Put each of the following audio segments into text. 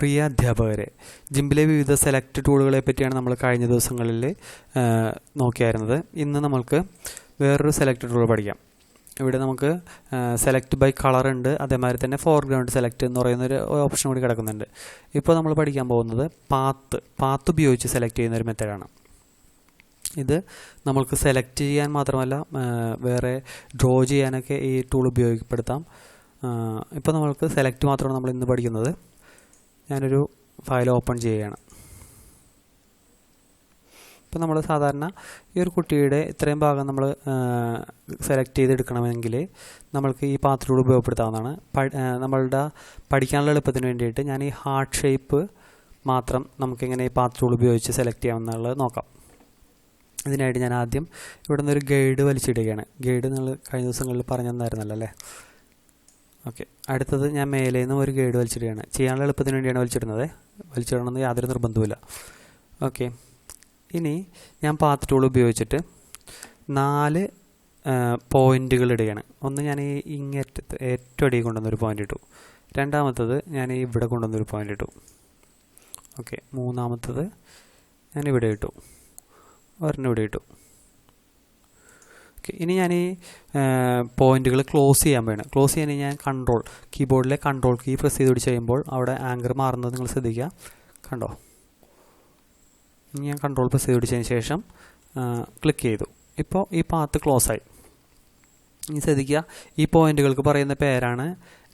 പ്രിയ അധ്യാപകരെ, ജിംബിലെ വിവിധ സെലക്ട് ടൂളുകളെ പറ്റിയാണ് നമ്മൾ കഴിഞ്ഞ ദിവസങ്ങളിൽ നോക്കിയായിരുന്നത്. ഇന്ന് നമ്മൾക്ക് വേറൊരു സെലക്ട് ടൂൾ പഠിക്കാം. ഇവിടെ നമുക്ക് സെലക്ട് ബൈ കളർ ഉണ്ട്, അതേമാതിരി തന്നെ ഫോർഗ്രൗണ്ട് സെലക്ട് എന്ന് പറയുന്നൊരു ഓപ്ഷൻ കൂടി കിടക്കുന്നുണ്ട്. ഇപ്പോൾ നമ്മൾ പഠിക്കാൻ പോകുന്നത് പാത്ത് ഉപയോഗിച്ച് സെലക്ട് ചെയ്യുന്ന ഒരു മെത്തേഡാണ്. ഇത് നമ്മൾക്ക് സെലക്ട് ചെയ്യാൻ മാത്രമല്ല വേറെ ഡ്രോ ചെയ്യാനൊക്കെ ഈ ടൂൾ ഉപയോഗപ്പെടുത്താം. ഇപ്പോൾ നമ്മൾക്ക് സെലക്ട് മാത്രമാണ് നമ്മൾ ഇന്ന് പഠിക്കുന്നത്. ഞാനൊരു ഫയൽ ഓപ്പൺ ചെയ്യുകയാണ്. ഇപ്പോൾ നമ്മൾ സാധാരണ ഈ ഒരു കുട്ടിയുടെ ഇത്രയും ഭാഗം നമ്മൾ സെലക്ട് ചെയ്തെടുക്കണമെങ്കിൽ നമ്മൾക്ക് ഈ പാത്ത് ടൂൾ ഉപയോഗപ്പെടുത്താവുന്നതാണ്. നമ്മളുടെ പഠിക്കാനുള്ള എളുപ്പത്തിന് വേണ്ടിയിട്ട് ഞാൻ ഈ ഹാർട്ട് ഷേപ്പ് മാത്രം നമുക്കിങ്ങനെ ഈ പാത്ത് ടൂൾ ഉപയോഗിച്ച് സെലക്ട് ചെയ്യാമെന്നുള്ളത് നോക്കാം. ഇതിനായിട്ട് ഞാൻ ആദ്യം ഇവിടെ നിന്നൊരു ഗൈഡ് വലിച്ചിടുകയാണ്. ഗൈഡ് നിങ്ങൾ കഴിഞ്ഞ ദിവസങ്ങളിൽ പറഞ്ഞു തന്നായിരുന്നല്ലോ അല്ലേ? ഓക്കെ, അടുത്തത് ഞാൻ മേലെ നിന്നും ഒരു ഗൈഡ് വലിച്ചിടുകയാണ്. ചെയ്യാനുള്ള എളുപ്പത്തിന് വേണ്ടിയാണ് വലിച്ചിടണമെന്ന് യാതൊരു നിർബന്ധവുമില്ല. ഓക്കെ, ഇനി ഞാൻ പാത്ത് ടൂൾ ഉപയോഗിച്ചിട്ട് 4 പോയിന്റുകൾ ഇടുകയാണ്. ഒന്ന് ഞാൻ ഈ ഇങ്ങേറ്റത്ത് ഏറ്റവും അടിയിൽ കൊണ്ടുവന്നൊരു പോയിന്റ് ഇട്ടു. രണ്ടാമത്തത് ഞാൻ ഇവിടെ കൊണ്ടുവന്നൊരു പോയിന്റ് ഇട്ടു. ഓക്കെ, മൂന്നാമത്തത് ഞാൻ ഇവിടെ ഇട്ടു. ഒരെണ്ണം ഇവിടെ ഇട്ടു. ഓക്കെ, ഇനി ഞാൻ ഈ പോയിന്റുകൾ ക്ലോസ് ചെയ്യാൻ വേണം. ക്ലോസ് ചെയ്യാൻ ഞാൻ കീബോർഡിലെ കൺട്രോൾ കീ പ്രസ് ചെയ്ത് പിടിച്ച് കഴിയുമ്പോൾ അവിടെ ആങ്കർ മാറുന്നത് നിങ്ങൾ ശ്രദ്ധിക്കുക. കണ്ടോ? ഇനി ഞാൻ കൺട്രോൾ പ്രസ് ചെയ്ത് പിടിച്ചതിന് ശേഷം ക്ലിക്ക് ചെയ്തു. ഇപ്പോൾ ഈ പാത്ത് ക്ലോസ് ആയി. ഇനി ശ്രദ്ധിക്കുക, ഈ പോയിന്റുകൾക്ക് പറയുന്ന പേരാണ്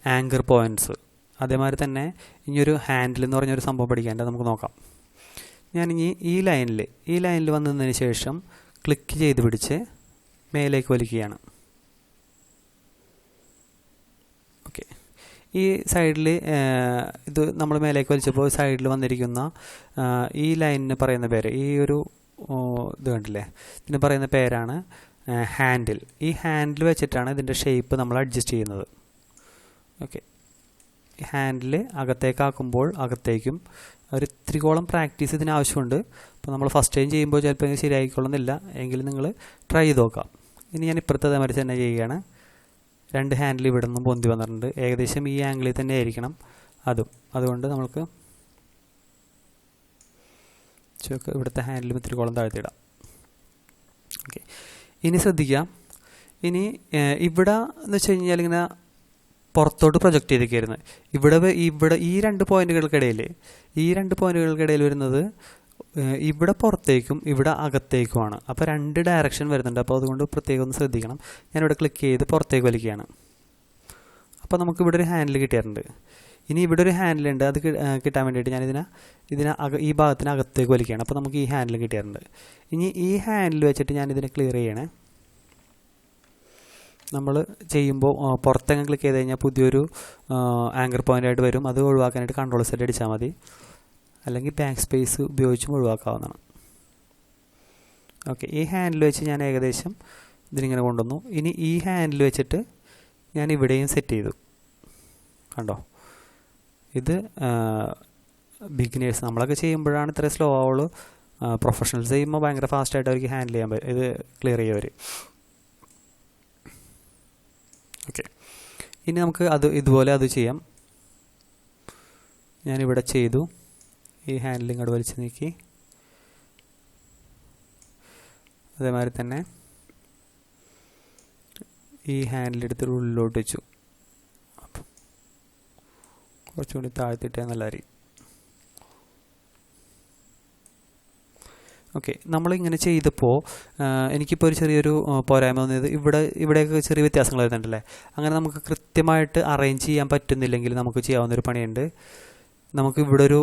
ആങ്കർ പോയിന്റ്സ്. അതേമാതിരി തന്നെ ഇനിയൊരു ഹാൻഡിൽ എന്ന് പറഞ്ഞൊരു സംഭവം പഠിക്കാണ്ട് നമുക്ക് നോക്കാം. ഞാനിനി ഈ ലൈനിൽ വന്നതിന് ശേഷം ക്ലിക്ക് ചെയ്ത് പിടിച്ച് മേലേക്ക് വലിക്കുകയാണ്. ഓക്കെ, ഈ സൈഡിൽ ഇത് നമ്മൾ മേലേക്ക് വലിച്ചപ്പോൾ സൈഡിൽ വന്നിരിക്കുന്ന ഈ ലൈനിന് പറയുന്ന പേര്, ഈ ഒരു ഇത് കണ്ടില്ലേ, ഇതിന് പറയുന്ന പേരാണ് ഹാൻഡിൽ. ഈ ഹാൻഡിൽ വെച്ചിട്ടാണ് ഇതിൻ്റെ ഷേപ്പ് നമ്മൾ അഡ്ജസ്റ്റ് ചെയ്യുന്നത്. ഓക്കെ, ഹാൻഡിൽ അകത്തേക്കാക്കുമ്പോൾ അകത്തേക്കും ഒരു ത്രികോളം പ്രാക്ടീസ് ഇതിന് ആവശ്യമുണ്ട്. അപ്പോൾ നമ്മൾ ഫസ്റ്റ് ടൈം ചെയ്യുമ്പോൾ ചിലപ്പോൾ ശരിയായിക്കൊള്ളുന്നില്ല, എങ്കിലും നിങ്ങൾ ട്രൈ ചെയ്ത് നോക്കാം. ഇനി ഞാൻ ഇപ്പുറത്തെ അതേമാതിരി തന്നെ ചെയ്യുകയാണ്. 2 ഹാൻഡിൽ ഇവിടെ നിന്നും പൊന്തി വന്നിട്ടുണ്ട്. ഏകദേശം ഈ ആംഗിളിൽ തന്നെ ആയിരിക്കണം അതുകൊണ്ട് നമുക്ക് ഇവിടുത്തെ ഹാൻഡിലും ത്രികോളം താഴ്ത്തിയിടാം. ഓക്കെ, ഇനി ശ്രദ്ധിക്കാം. ഇനി ഇവിടെ എന്ന് വെച്ച് കഴിഞ്ഞാൽ ഇങ്ങനെ പുറത്തോട്ട് പ്രൊജക്റ്റ് ചെയ്തിരിക്കുന്നത്. ഇവിടെ ഈ 2 പോയിന്റുകൾക്കിടയിൽ വരുന്നത് ഇവിടെ പുറത്തേക്കും ഇവിടെ അകത്തേക്കുമാണ്. അപ്പോൾ 2 ഡയറക്ഷൻ വരുന്നുണ്ട്. അപ്പോൾ അതുകൊണ്ട് പ്രത്യേകം ഒന്ന് ശ്രദ്ധിക്കണം. ഞാനിവിടെ ക്ലിക്ക് ചെയ്ത് പുറത്തേക്ക് വലിക്കുകയാണ്. അപ്പോൾ നമുക്ക് ഇവിടെ ഒരു ഹാൻഡിൽ കിട്ടിയിട്ടുണ്ട്. ഇനി ഇവിടെ ഒരു ഹാൻഡിലുണ്ട്. അത് കിട്ടാൻ വേണ്ടിയിട്ട് ഞാൻ ഈ ഭാഗത്തിന് അകത്തേക്ക് വലിക്കുകയാണ്. അപ്പോൾ നമുക്ക് ഈ ഹാൻഡിൽ കിട്ടിയിട്ടുണ്ട്. ഇനി ഈ ഹാൻഡിൽ വെച്ചിട്ട് ഞാൻ ഇതിനെ ക്ലിയർ ചെയ്യണേ. നമ്മൾ ചെയ്യുമ്പോൾ പുറത്തെങ്ങ് ക്ലിക്ക് ചെയ്ത് കഴിഞ്ഞാൽ പുതിയൊരു ആങ്കർ പോയിൻ്റായിട്ട് വരും. അത് ഒഴിവാക്കാനായിട്ട് കൺട്രോൾ സെറ്റ് അടിച്ചാൽ മതി, അല്ലെങ്കിൽ ബാക്ക് സ്പേസ് ഉപയോഗിച്ചും ഒഴിവാക്കാവുന്നതാണ്. ഓക്കെ, ഈ ഹാൻഡിൽ വെച്ച് ഞാൻ ഏകദേശം ഇതിനിങ്ങനെ കൊണ്ടുവന്നു. ഇനി ഈ ഹാൻഡിൽ വെച്ചിട്ട് ഞാൻ ഇവിടെയും സെറ്റ് ചെയ്തു. കണ്ടോ? ഇത് ബിഗിനേഴ്സ് നമ്മളൊക്കെ ചെയ്യുമ്പോഴാണ് ഇത്ര സ്ലോ ആവുള്ളൂ. പ്രൊഫഷണൽസ് ചെയ്യുമ്പോൾ ഭയങ്കര ഫാസ്റ്റായിട്ട് അവർക്ക് ഹാൻഡിൽ ചെയ്യാൻ പറ്റും. ഇത് ക്ലിയർ ചെയ്യുക അവർ. ഓക്കെ, ഇനി നമുക്ക് ഇതുപോലെ ചെയ്യാം. ഞാനിവിടെ ചെയ്തു. ഈ ഹാൻഡിൽ ഇങ്ങോട്ട് വലിച്ചു നീക്കി. അതേമാതിരി തന്നെ ഈ ഹാൻഡിലെടുത്ത് ഉള്ളിലോട്ട് വെച്ചു. കുറച്ചുകൂടി താഴ്ത്തിയിട്ടേ നല്ലതായിരിക്കും. ഓക്കെ, നമ്മളിങ്ങനെ ചെയ്തപ്പോൾ എനിക്കിപ്പോൾ ഒരു ചെറിയൊരു പോരായ്മ തോന്നിയത് ഇവിടെയൊക്കെ ചെറിയ വ്യത്യാസങ്ങൾ വരുന്നുണ്ടല്ലേ. അങ്ങനെ നമുക്ക് കൃത്യമായിട്ട് അറേഞ്ച് ചെയ്യാൻ പറ്റുന്നില്ലെങ്കിൽ നമുക്ക് ചെയ്യാവുന്നൊരു പണിയുണ്ട്. നമുക്ക് ഇവിടെ ഒരു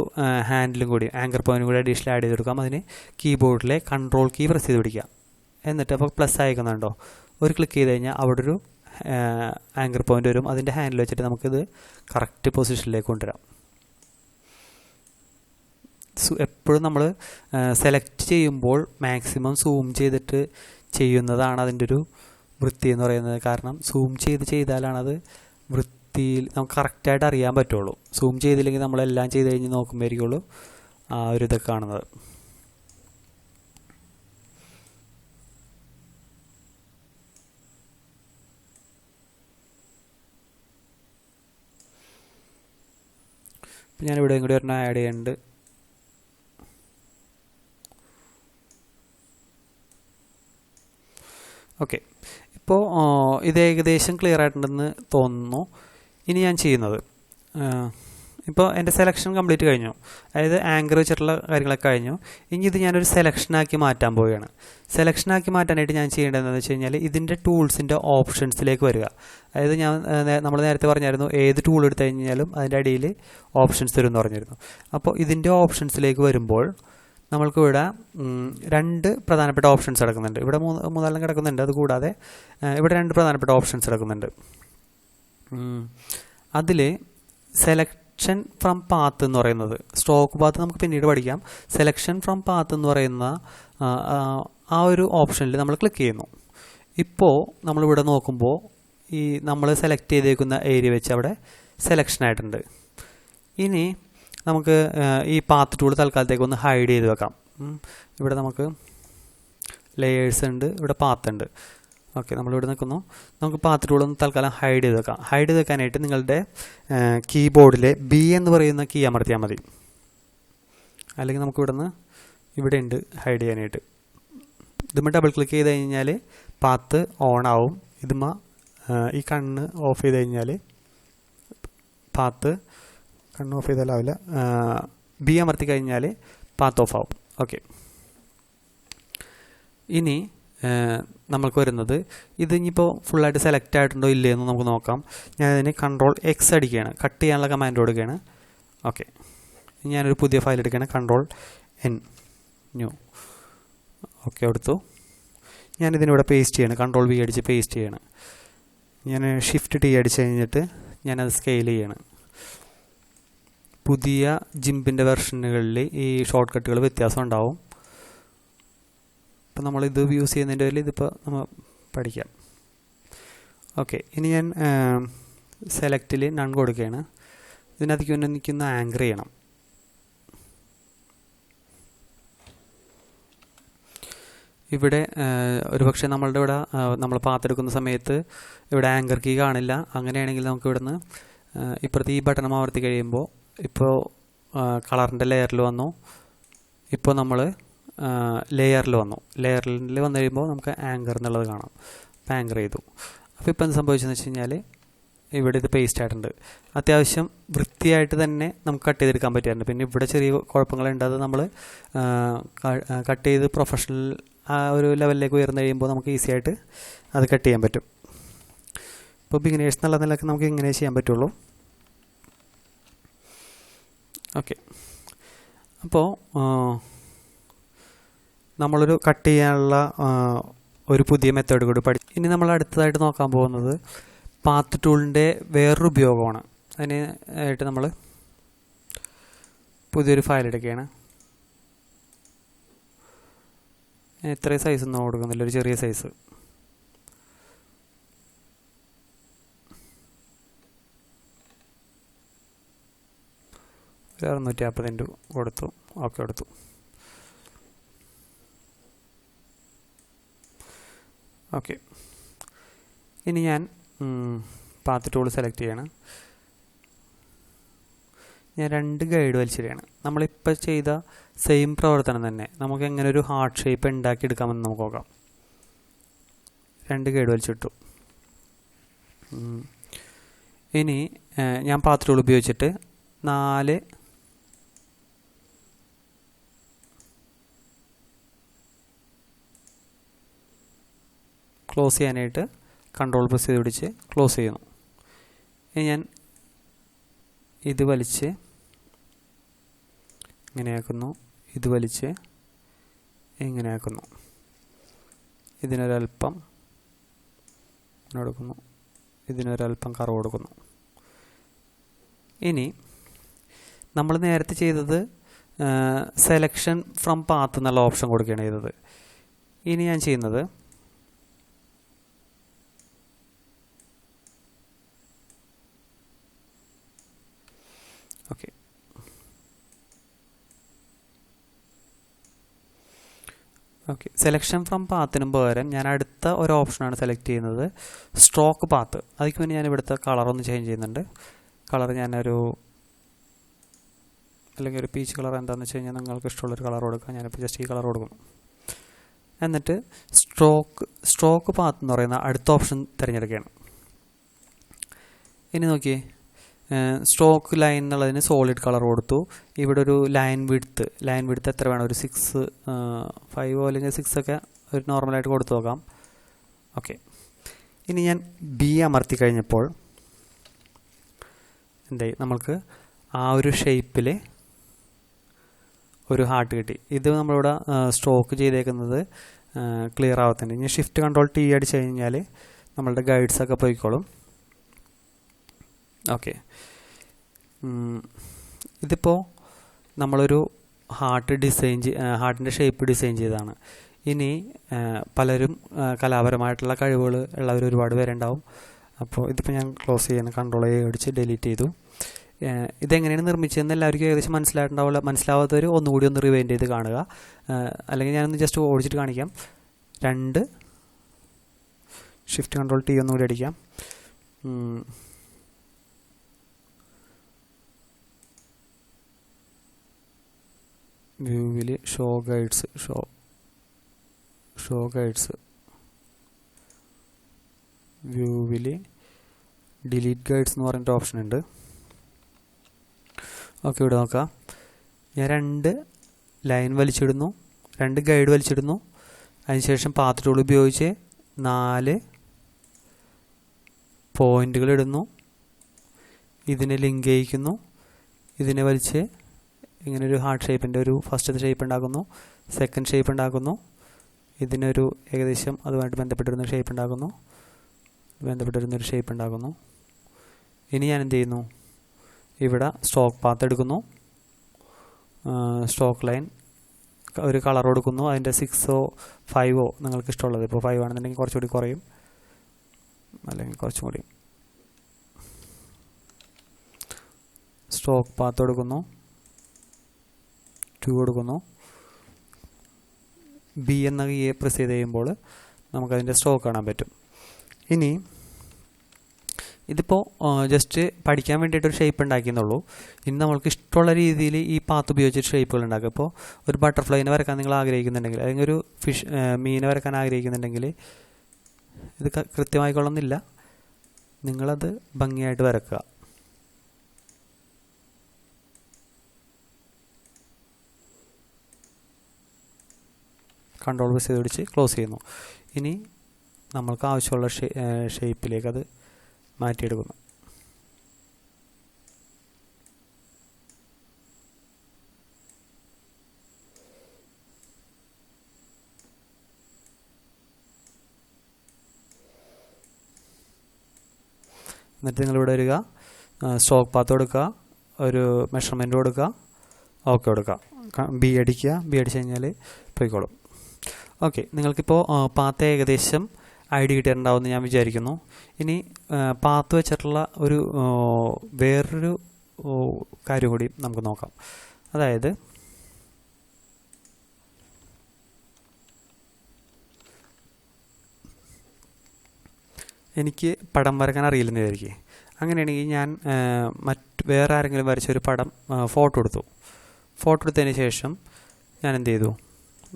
ഹാൻഡിലും കൂടി ആങ്കർ പോയിൻറ്റും കൂടി അഡീഷണൽ ആഡ് ചെയ്ത് കൊടുക്കാം. അതിന് കീബോർഡിലെ കൺട്രോൾ കീ പ്രസ് ചെയ്ത് പിടിക്കുക. എന്നിട്ട് അപ്പോൾ പ്ലസ് അയക്കുന്നുണ്ടോ, ഒരു ക്ലിക്ക് ചെയ്ത് കഴിഞ്ഞാൽ അവിടെ ഒരു ആങ്കർ പോയിൻ്റ് വരും. അതിൻ്റെ ഹാൻഡിൽ വെച്ചിട്ട് നമുക്കിത് കറക്റ്റ് പൊസിഷനിലേക്ക് കൊണ്ടുവരാം. എപ്പോഴും നമ്മൾ സെലക്ട് ചെയ്യുമ്പോൾ മാക്സിമം സൂം ചെയ്തിട്ട് ചെയ്യുന്നതാണ് അതിൻ്റെ ഒരു വൃത്തി എന്ന് പറയുന്നത്. കാരണം സൂം ചെയ്താലാണത് വൃത്തിയിൽ നമുക്ക് കറക്റ്റായിട്ട് അറിയാൻ പറ്റുള്ളൂ. സൂം ചെയ്തില്ലെങ്കിൽ നമ്മളെല്ലാം ചെയ്ത് കഴിഞ്ഞ് നോക്കുമ്പോഴേക്കുള്ളൂ ആ ഒരു ഇതൊക്കെ കാണുന്നത്. ഞാൻ ഇവിടെയും കൂടി ഒരെണ്ണം ആഡ് ചെയ്യുന്നുണ്ട്. ഓക്കെ, ഇപ്പോൾ ഇത് ഏകദേശം ക്ലിയർ ആയിട്ടുണ്ടെന്ന് തോന്നുന്നു. ഇനി ഞാൻ ചെയ്യുന്നത്, ഇപ്പോൾ എൻ്റെ സെലക്ഷൻ കംപ്ലീറ്റ് കഴിഞ്ഞു, അതായത് ആങ്കർ വെച്ചിട്ടുള്ള കാര്യങ്ങളൊക്കെ കഴിഞ്ഞു. ഇനി ഇത് ഞാനൊരു സെലക്ഷനാക്കി മാറ്റാൻ പോവുകയാണ്. സെലക്ഷനാക്കി മാറ്റാനായിട്ട് ഞാൻ ചെയ്യേണ്ടത് എന്താണെന്ന് വെച്ച് കഴിഞ്ഞാൽ ഇതിൻ്റെ ടൂൾസിൻ്റെ ഓപ്ഷൻസിലേക്ക് വരിക. അതായത് നമ്മൾ നേരത്തെ പറഞ്ഞായിരുന്നു ഏത് ടൂൾ എടുത്തു കഴിഞ്ഞാലും അതിൻ്റെ അടിയിൽ ഓപ്ഷൻസ് തരും എന്ന് പറഞ്ഞിരുന്നു. അപ്പോൾ ഇതിൻ്റെ ഓപ്ഷൻസിലേക്ക് വരുമ്പോൾ നമ്മൾക്കിവിടെ 2 പ്രധാനപ്പെട്ട ഓപ്ഷൻസ് കിടക്കുന്നുണ്ട്. ഇവിടെ 3 കിടക്കുന്നുണ്ട്. അതുകൂടാതെ ഇവിടെ 2 പ്രധാനപ്പെട്ട ഓപ്ഷൻസ് കിടക്കുന്നുണ്ട്. അതിൽ സെലക്ഷൻ ഫ്രം പാത്ത് എന്ന് പറയുന്നത്, സ്ട്രോക്ക് പാത്ത് നമുക്ക് പിന്നീട് പഠിക്കാം. സെലക്ഷൻ ഫ്രം പാത്ത് എന്ന് പറയുന്ന ആ ഒരു ഓപ്ഷനിൽ നമ്മൾ ക്ലിക്ക് ചെയ്യുന്നു. ഇപ്പോൾ നമ്മളിവിടെ നോക്കുമ്പോൾ ഈ നമ്മൾ സെലക്ട് ചെയ്തേക്കുന്ന ഏരിയ വെച്ച് അവിടെ സെലക്ഷൻ ആയിട്ടുണ്ട്. ഇനി നമുക്ക് ഈ പാത്ത് ടൂൾ തൽക്കാലത്തേക്ക് ഒന്ന് ഹൈഡ് ചെയ്ത് വെക്കാം. ഇവിടെ നമുക്ക് ലെയേഴ്സ് ഉണ്ട്, ഇവിടെ പാത്ത് ഉണ്ട്. ഓക്കെ, നമ്മളിവിടെ നിൽക്കുന്നു. നമുക്ക് പാത്ത് ടൂൾ ഒന്ന് തൽക്കാലം ഹൈഡ് ചെയ്ത് വെക്കാം. ഹൈഡ് ചെയ്ത് വെക്കാനായിട്ട് നിങ്ങളുടെ കീബോർഡിലെ ബി എന്ന് പറയുന്ന കീ അമർത്തിയാൽ മതി. അല്ലെങ്കിൽ നമുക്ക് ഇവിടെ ഉണ്ട് ഹൈഡ് ചെയ്യാനായിട്ട്. ഇതുമ്മ ഡബിൾ ക്ലിക്ക് ചെയ്ത് കഴിഞ്ഞാൽ പാത്ത് ഓൺ ആവും. ഇതുമ്മ ഈ കണ്ണ് ഓഫ് ചെയ്ത് കഴിഞ്ഞാൽ പാത്ത്, കണ്ണ് ഓഫ് ചെയ്താലാവില്ല, ബി അമർത്തി കഴിഞ്ഞാൽ പാത്ത് ഓഫ് ആവും. ഓക്കെ, ഇനി നമ്മൾക്ക് വരുന്നത് ഇത് ഇനിയിപ്പോൾ ഫുള്ളായിട്ട് സെലക്ട് ആയിട്ടുണ്ടോ ഇല്ലേ എന്ന് നമുക്ക് നോക്കാം. ഞാനതിന് Ctrl+X അടിക്കുകയാണ്, കട്ട് ചെയ്യാനുള്ള കമാൻഡ് കൊടുക്കുകയാണ്. ഓക്കെ, ഞാനൊരു പുതിയ ഫയൽ എടുക്കുകയാണ്, Ctrl+N ന്യൂ. ഓക്കെ, എടുത്തു. ഞാനിതിനിവിടെ പേസ്റ്റ് ചെയ്യണം, Ctrl+V അടിച്ച് പേസ്റ്റ് ചെയ്യണം. ഞാൻ Shift+T അടിച്ച് കഴിഞ്ഞിട്ട് ഞാനത് സ്കെയിൽ ചെയ്യണം. പുതിയ ജിംപിൻ്റെ വെർഷനുകളിൽ ഈ ഷോർട്ട് കട്ടുകൾ വ്യത്യാസം ഉണ്ടാവും. ഇപ്പം നമ്മളിത് യൂസ് ചെയ്യുന്നതിൻ്റെ പേരിൽ ഇതിപ്പോൾ നമ്മൾ പഠിക്കാം. ഓക്കെ, ഇനി ഞാൻ സെലക്റ്റിൽ നൺ കൊടുക്കുകയാണ്. ഇതിനകത്തേക്ക് തന്നെ എനിക്കൊന്ന് ആങ്കർ ചെയ്യണം. ഇവിടെ ഒരുപക്ഷെ നമ്മളുടെ ഇവിടെ നമ്മൾ പാത്തെടുക്കുന്ന സമയത്ത് ഇവിടെ ആങ്കർ കീ കാണില്ല. അങ്ങനെയാണെങ്കിൽ നമുക്ക് ഇവിടുന്ന് ഇപ്പുറത്ത് ഈ ബട്ടൺ അമർത്തി കഴിയുമ്പോൾ ഇപ്പോൾ കളറിൻ്റെ ലെയറിൽ വന്നു. ഇപ്പോൾ നമ്മൾ ലെയറിൽ വന്നു. ലെയറിൽ വന്നു കഴിയുമ്പോൾ നമുക്ക് ആങ്കർ എന്നുള്ളത് കാണാം. അപ്പോൾ ആങ്കർ ചെയ്തു. അപ്പോൾ ഇപ്പോൾ എന്ത് സംഭവിച്ചെന്ന് വെച്ച് കഴിഞ്ഞാൽ ഇവിടെ ഇത് പേസ്റ്റ് ആയിട്ടുണ്ട്. അത്യാവശ്യം വൃത്തിയായിട്ട് തന്നെ നമുക്ക് കട്ട് ചെയ്തെടുക്കാൻ പറ്റിയിട്ടുണ്ട്. പിന്നെ ഇവിടെ ചെറിയ കുഴപ്പങ്ങളുണ്ട്. അത് നമ്മൾ കട്ട് ചെയ്ത് പ്രൊഫഷണൽ ആ ഒരു ലെവലിലേക്ക് ഉയർന്നു കഴിയുമ്പോൾ നമുക്ക് ഈസി ആയിട്ട് അത് കട്ട് ചെയ്യാൻ പറ്റും. ഇപ്പോൾ ബിഗിനേഴ്സ് എന്നുള്ള നിലയ്ക്ക് നമുക്ക് ഇങ്ങനെ ചെയ്യാൻ പറ്റുള്ളൂ. ഓക്കെ, അപ്പോൾ നമ്മളൊരു കട്ട് ചെയ്യാനുള്ള ഒരു പുതിയ മെത്തേഡ് കൂടി പഠിച്ചു. ഇനി നമ്മൾ അടുത്തതായിട്ട് നോക്കാൻ പോകുന്നത് പാത്ത് ടൂളിൻ്റെ വേറൊരു ഉപയോഗമാണ്. അതിന് ആയിട്ട് നമ്മൾ പുതിയൊരു ഫയൽ എടുക്കുകയാണ്. ഇത്രയും സൈസൊന്നും കൊടുക്കുന്നില്ല, ഒരു ചെറിയ സൈസ്. ഒരു 650 കൊടുത്തു. ഓക്കെ, കൊടുത്തു. ഓക്കെ, ഇനി ഞാൻ പാത്ത് ടൂൾ സെലക്ട് ചെയ്യണം. ഞാൻ 2 ഗൈഡ് വലിച്ചിടുകയാണ്. നമ്മളിപ്പോൾ ചെയ്ത സെയിം പ്രവർത്തനം തന്നെ നമുക്ക് എങ്ങനെ ഒരു ഹാർട്ട് ഷേപ്പ് ഉണ്ടാക്കിയെടുക്കാമെന്ന് നമുക്ക് നോക്കാം. 2 ഗൈഡ് വലിച്ചിട്ടു. ഇനി ഞാൻ പാത്ത് ടൂൾ ഉപയോഗിച്ചിട്ട് 4 ക്ലോസ് ചെയ്യാനായിട്ട് കൺട്രോൾ പ്രസ് ചെയ്ത് പിടിച്ച് ക്ലോസ് ചെയ്യുന്നു. ഇനി ഞാൻ ഇത് വലിച്ച് ഇങ്ങനെയാക്കുന്നു, ഇത് വലിച്ച് ഇങ്ങനെയാക്കുന്നു. ഇതിനൊരൽപ്പം കൊടുക്കുന്നു, ഇതിനൊരൽപ്പം കർവ് കൊടുക്കുന്നു. ഇനി നമ്മൾ നേരത്തെ ചെയ്തത് സെലക്ഷൻ ഫ്രം പാത്ത് എന്നുള്ള ഓപ്ഷൻ കൊടുക്കുകയാണ് ചെയ്തത്. ഇനി ഞാൻ ചെയ്യുന്നത് ഓക്കെ, ഓക്കെ, സെലക്ഷൻ ഫ്രം പാത്തിനും പകരം ഞാൻ അടുത്ത ഒരു ഓപ്ഷനാണ് സെലക്ട് ചെയ്യുന്നത്, സ്ട്രോക്ക് പാത്ത്. അതിന് വേണ്ടി ഞാൻ ഇവിടുത്തെ കളറൊന്ന് ചേഞ്ച് ചെയ്യുന്നുണ്ട്. കളർ ഞാനൊരു അല്ലെങ്കിൽ ഒരു പീച്ച് കളർ എന്താണെന്ന് വെച്ച് കഴിഞ്ഞാൽ നിങ്ങൾക്ക് ഇഷ്ടമുള്ളൊരു കളർ കൊടുക്കുക. ഞാനിപ്പോൾ ജസ്റ്റ് ഈ കളർ കൊടുക്കും. എന്നിട്ട് സ്ട്രോക്ക് പാത്ത് എന്ന് പറയുന്ന അടുത്ത ഓപ്ഷൻ തിരഞ്ഞെടുക്കുകയാണ്. ഇനി നോക്കിയേ, സ്ട്രോക്ക് ലൈൻ എന്നുള്ളതിന് സോളിഡ് കളർ കൊടുത്തു. ഇവിടെ ഒരു ലൈൻ വിഡ്ത്ത് എത്ര വേണം? ഒരു 6, 5 അല്ലെങ്കിൽ 6 ഒക്കെ ഒരു നോർമലായിട്ട് കൊടുത്തു നോക്കാം. ഓക്കെ, ഇനി ഞാൻ ബി അമർത്തി കഴിഞ്ഞപ്പോൾ എന്തായി? നമ്മൾക്ക് ആ ഒരു ഷേപ്പിൽ ഒരു ഹാർട്ട് കിട്ടി. ഇത് നമ്മളിവിടെ സ്ട്രോക്ക് ചെയ്തേക്കുന്നത് ക്ലിയർ ആവത്തുണ്ട്. ഇനി ഷിഫ്റ്റ് കൺട്രോൾ ടി അടിച്ച് കഴിഞ്ഞാൽ നമ്മളുടെ ഗൈഡ്സൊക്കെ പോയിക്കോളും. ഓക്കെ, ഇതിപ്പോൾ നമ്മളൊരു ഹാർട്ടിൻ്റെ ഷേപ്പ് ഡിസൈൻ ചെയ്തതാണ്. ഇനി പലരും കലാപരമായിട്ടുള്ള കഴിവുകൾ ഉള്ളവർ ഒരുപാട് പേരുണ്ടാവും. അപ്പോൾ ഇതിപ്പോൾ ഞാൻ ക്ലോസ് ചെയ്യാൻ കൺട്രോൾ അടിച്ച് ഡിലീറ്റ് ചെയ്തു. ഇതെങ്ങനെയാണ് നിർമ്മിച്ചതെന്ന് എല്ലാവർക്കും ഏകദേശം മനസ്സിലായിട്ടുണ്ടാവില്ല. മനസ്സിലാവാത്തവർ ഒന്നുകൂടി ഒന്ന് റിവൈൻഡ് ചെയ്ത് കാണുക. അല്ലെങ്കിൽ ഞാനൊന്ന് ജസ്റ്റ് ഓടിച്ചിട്ട് കാണിക്കാം. 2 ഷിഫ്റ്റ് കൺട്രോൾ ടി ഒന്നുകൂടി അടിക്കാം. വ്യൂവിൽ ഷോ ഗൈഡ്സ് വ്യൂവിൽ ഡിലീറ്റ് ഗൈഡ്സ് എന്ന് പറഞ്ഞിട്ട് ഓപ്ഷൻ ഉണ്ട്. ഓക്കെ, ഇവിടെ നോക്കാം. ഞാൻ 2 ലൈൻ വലിച്ചിടുന്നു, 2 ഗൈഡ് വലിച്ചിടുന്നു. അതിനുശേഷം പാത്ത് ടൂൾ ഉപയോഗിച്ച് 4 പോയിന്റുകൾ ഇടുന്നു. ഇതിനെ ലിങ്ക് ചെയ്യിക്കുന്നു. ഇതിനെ വലിച്ച് ഇങ്ങനൊരു ഹാർട്ട് ഷേപ്പിൻ്റെ ഒരു ഫസ്റ്റത്തെ ഷേപ്പ് ഉണ്ടാക്കുന്നു, സെക്കൻഡ് ഷേപ്പ് ഉണ്ടാക്കുന്നു. ഇതിനൊരു ഏകദേശം അതുമായിട്ട് ബന്ധപ്പെട്ടിരുന്നൊരു ഷേപ്പ് ഉണ്ടാക്കുന്നു. ഇനി ഞാൻ എന്ത് ചെയ്യുന്നു? ഇവിടെ സ്ട്രോക്ക് പാത്ത് എടുക്കുന്നു, സ്ട്രോക്ക് ലൈൻ ഒരു കളർ കൊടുക്കുന്നു. അതിൻ്റെ 6ഓ 5ഓ നിങ്ങൾക്ക് ഇഷ്ടമുള്ളത്. ഇപ്പോൾ 5 ആണെന്നുണ്ടെങ്കിൽ കുറച്ചുകൂടി കുറയും, അല്ലെങ്കിൽ കുറച്ചും കൂടി. സ്ട്രോക്ക് പാത്ത് കൊടുക്കുന്നു, 2 കൊടുക്കുന്നു. ബി എന്ന കീയെ പ്രസ് ചെയ്ത് കഴിയുമ്പോൾ നമുക്കതിൻ്റെ സ്ട്രോക്ക് കാണാൻ പറ്റും. ഇനി ഇതിപ്പോൾ ജസ്റ്റ് പഠിക്കാൻ വേണ്ടിയിട്ടൊരു ഷേപ്പ് ഉണ്ടാക്കിയെന്നുള്ളൂ. ഇനി നമ്മൾക്ക് ഇഷ്ടമുള്ള രീതിയിൽ ഈ പാത്ത് ഉപയോഗിച്ചിട്ട് ഷേപ്പുകൾ ഉണ്ടാക്കുക. ഇപ്പോൾ ഒരു ബട്ടർഫ്ലൈനെ വരക്കാൻ നിങ്ങൾ ആഗ്രഹിക്കുന്നുണ്ടെങ്കിൽ, അല്ലെങ്കിൽ ഒരു മീനെ വരക്കാൻ ആഗ്രഹിക്കുന്നുണ്ടെങ്കിൽ ഇത് കൃത്യമായിക്കൊള്ളുന്നില്ല. നിങ്ങളത് ഭംഗിയായിട്ട് വരക്കുക. കൺട്രോൾ പ്രസ് ചെയ്ത് പിടിച്ച് ക്ലോസ് ചെയ്യുന്നു. ഇനി നമ്മൾക്ക് ആവശ്യമുള്ള ഷേപ്പിലേക്ക് അത് മാറ്റിയെടുക്കുന്നു. എന്നിട്ട് നിങ്ങളിവിടെ വരിക, സ്ട്രോക്ക് പാത്ത് കൊടുക്കുക, ഒരു മെഷർമെൻറ്റ് കൊടുക്കുക, ഓക്കെ കൊടുക്കുക, ബി അടിക്കുക. ബി അടിച്ച് കഴിഞ്ഞാൽ പോയിക്കോളും. ഓക്കെ, നിങ്ങൾക്കിപ്പോൾ പാത്ത് ഏകദേശം ഐഡിയ കിട്ടിയിട്ടുണ്ടാവുമെന്ന് ഞാൻ വിചാരിക്കുന്നു. ഇനി പാത്ത് വെച്ചിട്ടുള്ള വേറൊരു കാര്യം കൂടി നമുക്ക് നോക്കാം. അതായത് എനിക്ക് പടം വരക്കാൻ അറിയില്ലെന്ന് വിചാരിക്കുക. അങ്ങനെയാണെങ്കിൽ ഞാൻ വേറെ ആരെങ്കിലും വരച്ചൊരു പടം ഫോട്ടോ എടുത്തതിന് ശേഷം ഞാൻ എന്ത് ചെയ്തു?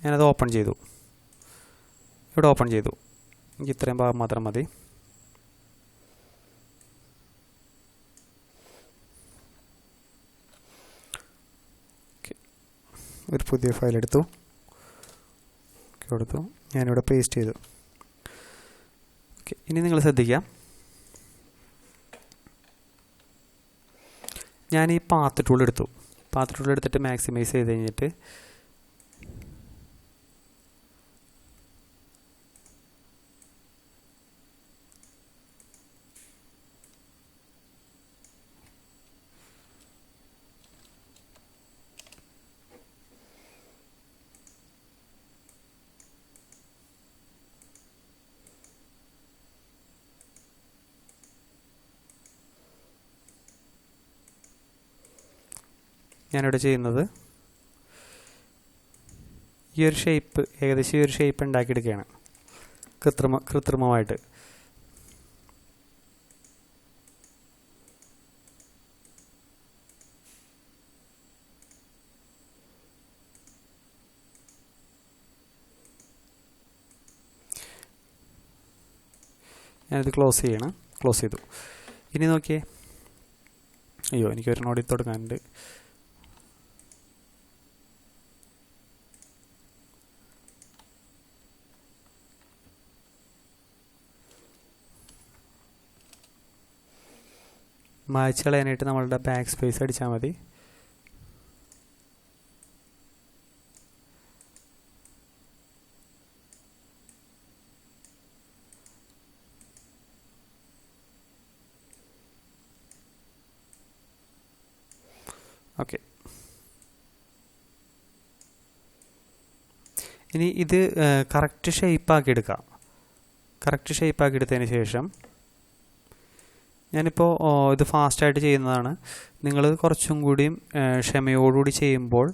ഞാനത് ഓപ്പൺ ചെയ്തു. ഇവിടെ ഓപ്പൺ ചെയ്തു. എനിക്ക് ഇത്രയും ഭാഗം മാത്രം മതി. ഒരു പുതിയ ഫയൽ എടുത്തു, ഞാനിവിടെ പേസ്റ്റ് ചെയ്തു. ഓക്കെ, ഇനി നിങ്ങൾ ശ്രദ്ധിക്കാം. ഞാൻ ഈ പാത്ത് ടൂൾ എടുത്തിട്ട് മാക്സിമൈസ് ചെയ്ത് കഴിഞ്ഞിട്ട് ഞാനിവിടെ ചെയ്യുന്നത് ഈ ഒരു ഷേപ്പ്, ഏകദേശം ഈ ഒരു ഷേപ്പ് ഉണ്ടാക്കിയെടുക്കുകയാണ് കൃത്രിമമായിട്ട്. ഞാനിത് ക്ലോസ് ചെയ്യണം. ക്ലോസ് ചെയ്തു. ഇനി നോക്കിയേ, അയ്യോ എനിക്കൊരു നോടി തുടങ്ങാനുണ്ട്. മായ്ച്ച് കളയാനായിട്ട് നമ്മളുടെ ബാക്ക് സ്പേസ് അടിച്ചാൽ മതി. ഓക്കെ, ഇനി ഇത് കറക്റ്റ് ഷേപ്പാക്കി എടുക്കാം. കറക്റ്റ് ഷേപ്പാക്കി എടുത്തതിന് ശേഷം ഞാനിപ്പോൾ ഇത് ഫാസ്റ്റായിട്ട് ചെയ്യുന്നതാണ്. നിങ്ങൾ കുറച്ചും കൂടിയും ക്ഷമയോടുകൂടി ചെയ്യുമ്പോൾ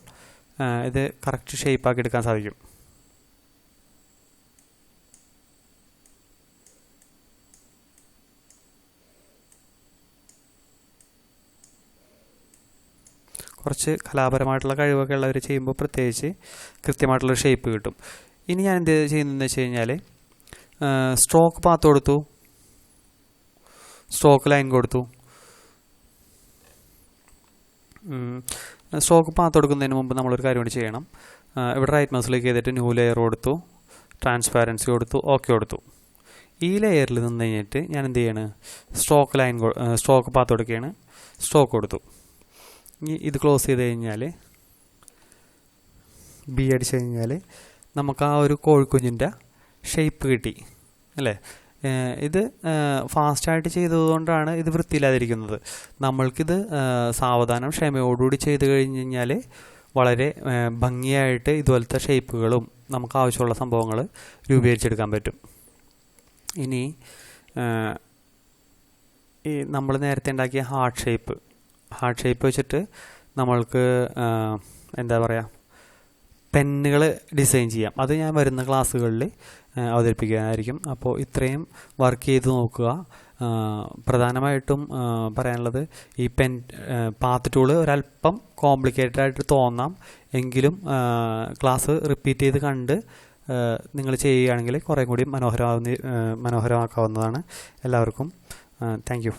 ഇത് കറക്റ്റ് ഷേപ്പാക്കി എടുക്കാൻ സാധിക്കും. കുറച്ച് കലാപരമായിട്ടുള്ള കഴിവൊക്കെ ഉള്ളവർ ചെയ്യുമ്പോൾ പ്രത്യേകിച്ച് കൃത്യമായിട്ടുള്ളൊരു ഷേപ്പ് കിട്ടും. ഇനി ഞാൻ എന്ത് ചെയ്യുന്നതെന്ന് വെച്ച് കഴിഞ്ഞാൽ സ്ട്രോക്ക് പാത്ത് കൊടുത്തു, സ്ട്രോക്ക് ലൈൻ കൊടുത്തു. സ്ട്രോക്ക് പാത്ത് കൊടുക്കുന്നതിന് മുമ്പ് നമ്മളൊരു കാര്യം കൂടി ചെയ്യണം. ഇവിടെ റൈറ്റ് മൗസ് ക്ലിക്ക് ചെയ്തിട്ട് ന്യൂ ലെയർ കൊടുത്തു, ട്രാൻസ്പാരൻസി കൊടുത്തു, ഓക്കെ കൊടുത്തു. ഈ ലെയറിൽ നിന്ന് കഴിഞ്ഞിട്ട് ഞാൻ എന്ത് ചെയ്യാണ്, സ്ട്രോക്ക് പാത്ത് കൊടുക്കുകയാണ്, സ്ട്രോക്ക് കൊടുത്തു. ഇനി ഇത് ക്ലോസ് ചെയ്ത് കഴിഞ്ഞാൽ ബി അടിച്ച് കഴിഞ്ഞാൽ നമുക്ക് ആ ഒരു കോഴിക്കുഞ്ഞിൻ്റെ ഷേപ്പ് കിട്ടി അല്ലേ. ഇത് ഫാസ്റ്റായിട്ട് ചെയ്തതുകൊണ്ടാണ് ഇത് വൃത്തിയില്ലാതിരിക്കുന്നത്. നമ്മൾക്കിത് സാവധാനം ക്ഷമയോടുകൂടി ചെയ്ത് കഴിഞ്ഞ് കഴിഞ്ഞാൽ വളരെ ഭംഗിയായിട്ട് ഇതുപോലത്തെ ഷേപ്പുകളും നമുക്ക് ആവശ്യമുള്ള സംഭവങ്ങൾ രൂപീകരിച്ചെടുക്കാൻ പറ്റും. ഇനി ഈ നമ്മൾ നേരത്തെ ഉണ്ടാക്കിയ ഹാർട്ട് ഷേപ്പ് വെച്ചിട്ട് നമ്മൾക്ക് എന്താ പറയുക, പെന്നുകൾ ഡിസൈൻ ചെയ്യാം. അത് ഞാൻ വരുന്ന ക്ലാസ്സുകളിൽ അവതരിപ്പിക്കാനായിരിക്കും. അപ്പോൾ ഇത്രയും വർക്ക് ചെയ്ത് നോക്കുക. പ്രധാനമായിട്ടും പറയാനുള്ളത്, ഈ പാത്ത് ടൂള് ഒരല്പം കോംപ്ലിക്കേറ്റഡ് ആയിട്ട് തോന്നാം, എങ്കിലും ക്ലാസ് റിപ്പീറ്റ് ചെയ്ത് കണ്ട് നിങ്ങൾ ചെയ്യുകയാണെങ്കിൽ കുറേ കൂടി മനോഹരമാക്കാവുന്നതാണ്. എല്ലാവർക്കും താങ്ക് യു.